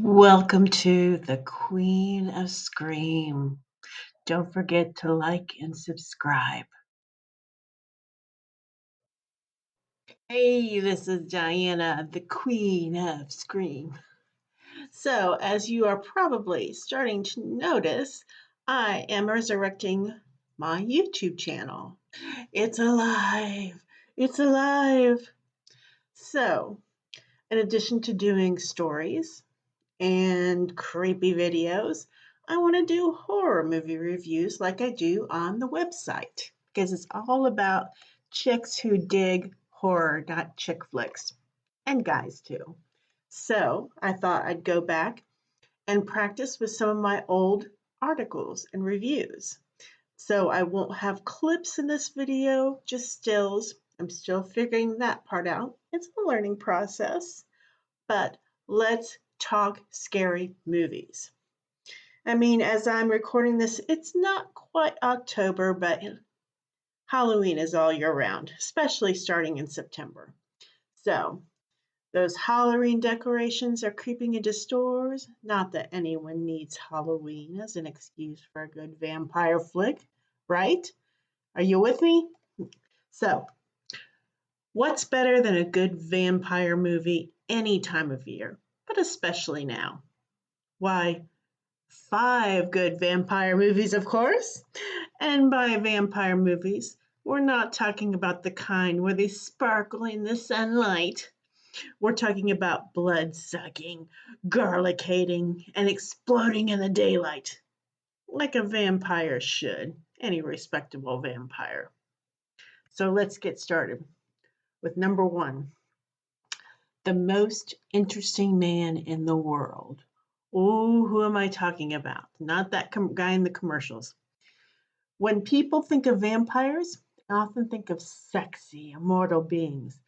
Welcome to the Queen of Scream. Don't forget to like and subscribe. Hey, this is Diana, the Queen of Scream. So, as you are probably starting to notice, I am resurrecting my YouTube channel. It's alive! It's alive! So, in addition to doing stories, and creepy videos, I want to do horror movie reviews like I do on the website because it's all about chicks who dig horror, not chick flicks, and guys too. So I thought I'd go back and practice with some of my old articles and reviews. So I won't have clips in this video, just stills. I'm still figuring that part out. It's a learning process. But let's talk scary movies. I mean, as I'm recording this, it's not quite October, but Halloween is all year round, especially starting in September. So, those Halloween decorations are creeping into stores. Not that anyone needs Halloween as an excuse for a good vampire flick, right? Are you with me? So, what's better than a good vampire movie any time of year, but especially now? Why, five good vampire movies, of course. And by vampire movies, we're not talking about the kind where they sparkle in the sunlight. We're talking about blood sucking, garlic hating, and exploding in the daylight, like a vampire should, any respectable vampire. So let's get started with number one, the most interesting man in the world. Oh, who am I talking about? Not that guy in the commercials. When people think of vampires, they often think of sexy, immortal beings.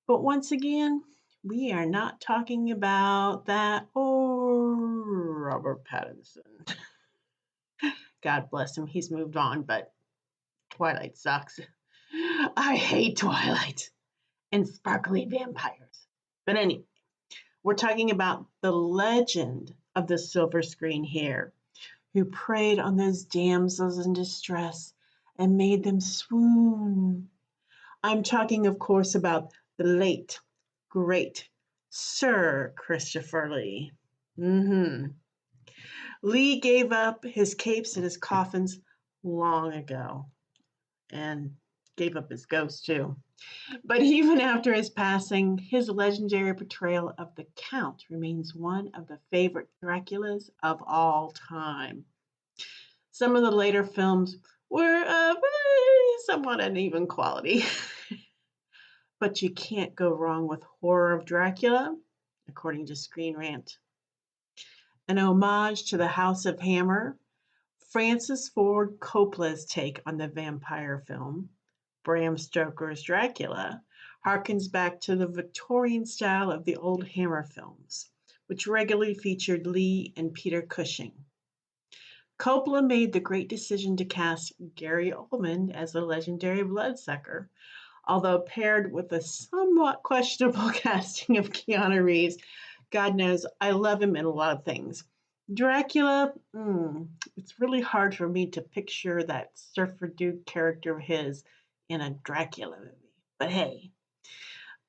But once again, we are not talking about that or Robert Pattinson. God bless him, he's moved on, but Twilight sucks. I hate Twilight and sparkly vampires. But anyway, we're talking about the legend of the silver screen here, who preyed on those damsels in distress and made them swoon. I'm talking, of course, about the late, great Sir Christopher Lee. Lee gave up his capes and his coffins long ago and gave up his ghost too. But even after his passing, his legendary portrayal of the Count remains one of the favorite Draculas of all time. Some of the later films were of somewhat uneven quality. But you can't go wrong with Horror of Dracula, according to Screen Rant. An homage to the House of Hammer, Francis Ford Coppola's take on the vampire film, Bram Stoker's Dracula, harkens back to the Victorian style of the old Hammer films, which regularly featured Lee and Peter Cushing. Coppola made the great decision to cast Gary Oldman as the legendary bloodsucker, although paired with a somewhat questionable casting of Keanu Reeves. God knows I love him in a lot of things. Dracula, it's really hard for me to picture that surfer dude character of his in a Dracula movie. But hey,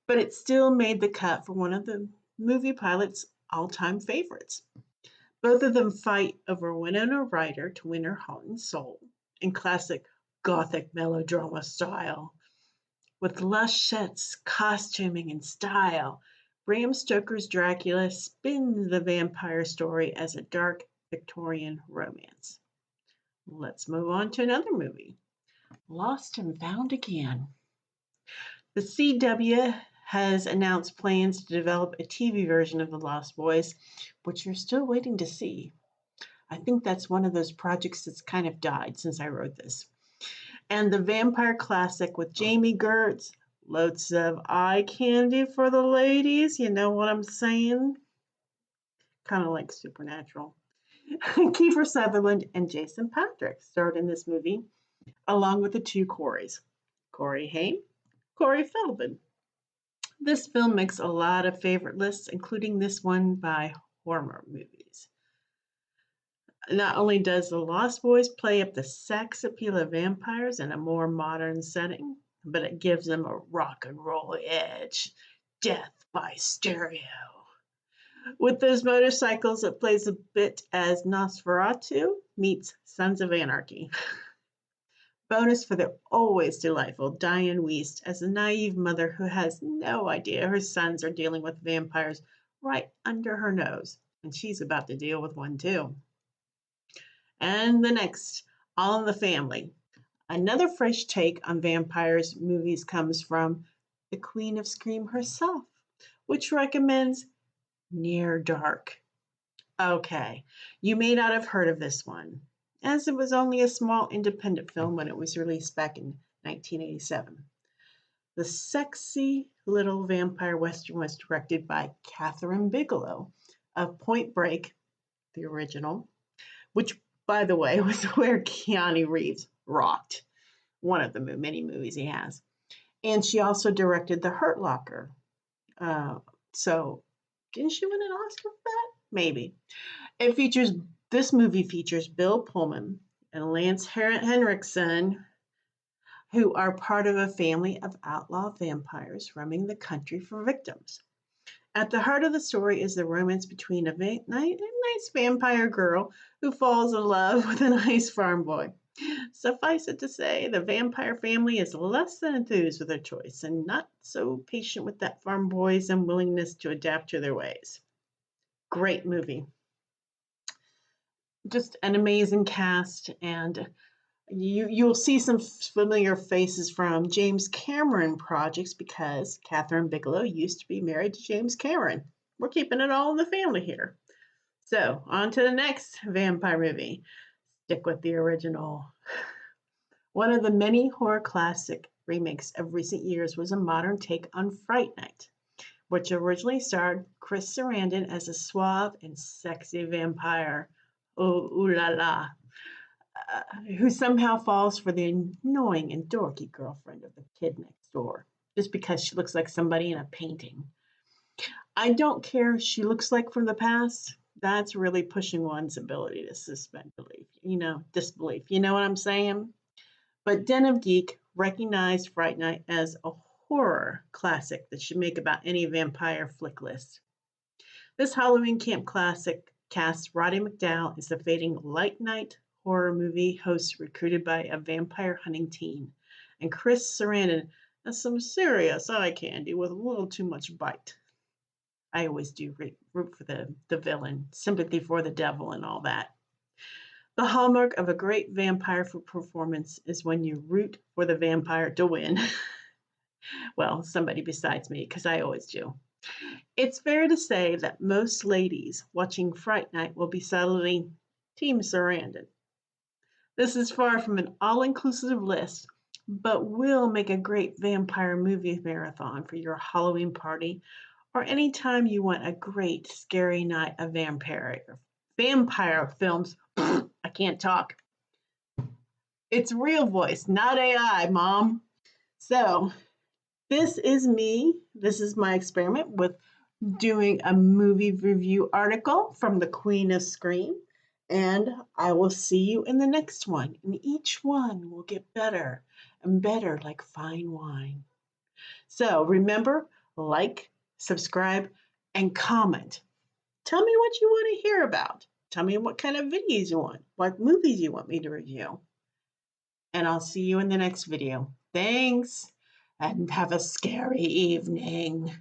but it still made the cut for one of the movie pilot's all time favorites. Both of them fight over Winona Ryder to win her heart and soul in classic gothic melodrama style. With lush sets, costuming, and style, Bram Stoker's Dracula spins the vampire story as a dark Victorian romance. Let's move on to another movie, Lost and Found Again. The CW has announced plans to develop a TV version of The Lost Boys, which you're still waiting to see. I think that's one of those projects that's kind of died since I wrote this. And the vampire classic with Jamie Gertz, loads of eye candy for the ladies. You know what I'm saying? Kind of like Supernatural. Kiefer Sutherland and Jason Patrick starred in this movie, along with the two Coreys, Corey Haim, Corey Feldman. This film makes a lot of favorite lists, including this one by horror movies. Not only does The Lost Boys play up the sex appeal of vampires in a more modern setting, but it gives them a rock and roll edge. Death by stereo. With those motorcycles, it plays a bit as Nosferatu meets Sons of Anarchy. Bonus for the always delightful Diane Wiest as a naive mother who has no idea her sons are dealing with vampires right under her nose, and she's about to deal with one too. And the next, All in the Family. Another fresh take on vampires movies comes from the Queen of Scream herself, which recommends Near Dark. Okay, you may not have heard of this one, as it was only a small independent film when it was released back in 1987. The sexy little vampire western was directed by Catherine Bigelow of Point Break, the original, which, by the way, was where Keanu Reeves rocked, one of the many movies he has. And she also directed The Hurt Locker. So, didn't she win an Oscar for that? Maybe. This movie features Bill Pullman and Lance Henriksen, who are part of a family of outlaw vampires roaming the country for victims. At the heart of the story is the romance between a nice vampire girl who falls in love with a nice farm boy. Suffice it to say, the vampire family is less than enthused with their choice and not so patient with that farm boy's unwillingness to adapt to their ways. Great movie. Just an amazing cast, and you'll see some familiar faces from James Cameron projects because Catherine Bigelow used to be married to James Cameron. We're keeping it all in the family here. So, on to the next vampire movie. Stick with the original. One of the many horror classic remakes of recent years was a modern take on Fright Night, which originally starred Chris Sarandon as a suave and sexy vampire, ooh la la, who somehow falls for the annoying and dorky girlfriend of the kid next door, just because she looks like somebody in a painting. I don't care if she looks like from the past. That's really pushing one's ability to suspend disbelief. You know what I'm saying? But Den of Geek recognized Fright Night as a horror classic that should make about any vampire flick list. This Halloween camp classic casts Roddy McDowall as the fading light night horror movie host recruited by a vampire hunting team, and Chris Sarandon as some serious eye candy with a little too much bite. I always do root for the villain, sympathy for the devil, and all that. The hallmark of a great vampire performance is when you root for the vampire to win. Well, somebody besides me, because I always do. It's fair to say that most ladies watching Fright Night will be settling Team Sarandon. This is far from an all-inclusive list, but will make a great vampire movie marathon for your Halloween party or anytime you want a great scary night of vampire films. I can't talk. It's real voice, not AI, Mom. So, this is me. This is my experiment with doing a movie review article from the Queen of Scream. And I will see you in the next one. And each one will get better and better like fine wine. So remember, like, subscribe, and comment. Tell me what you want to hear about. Tell me what kind of videos you want, what movies you want me to review. And I'll see you in the next video. Thanks, and have a scary evening.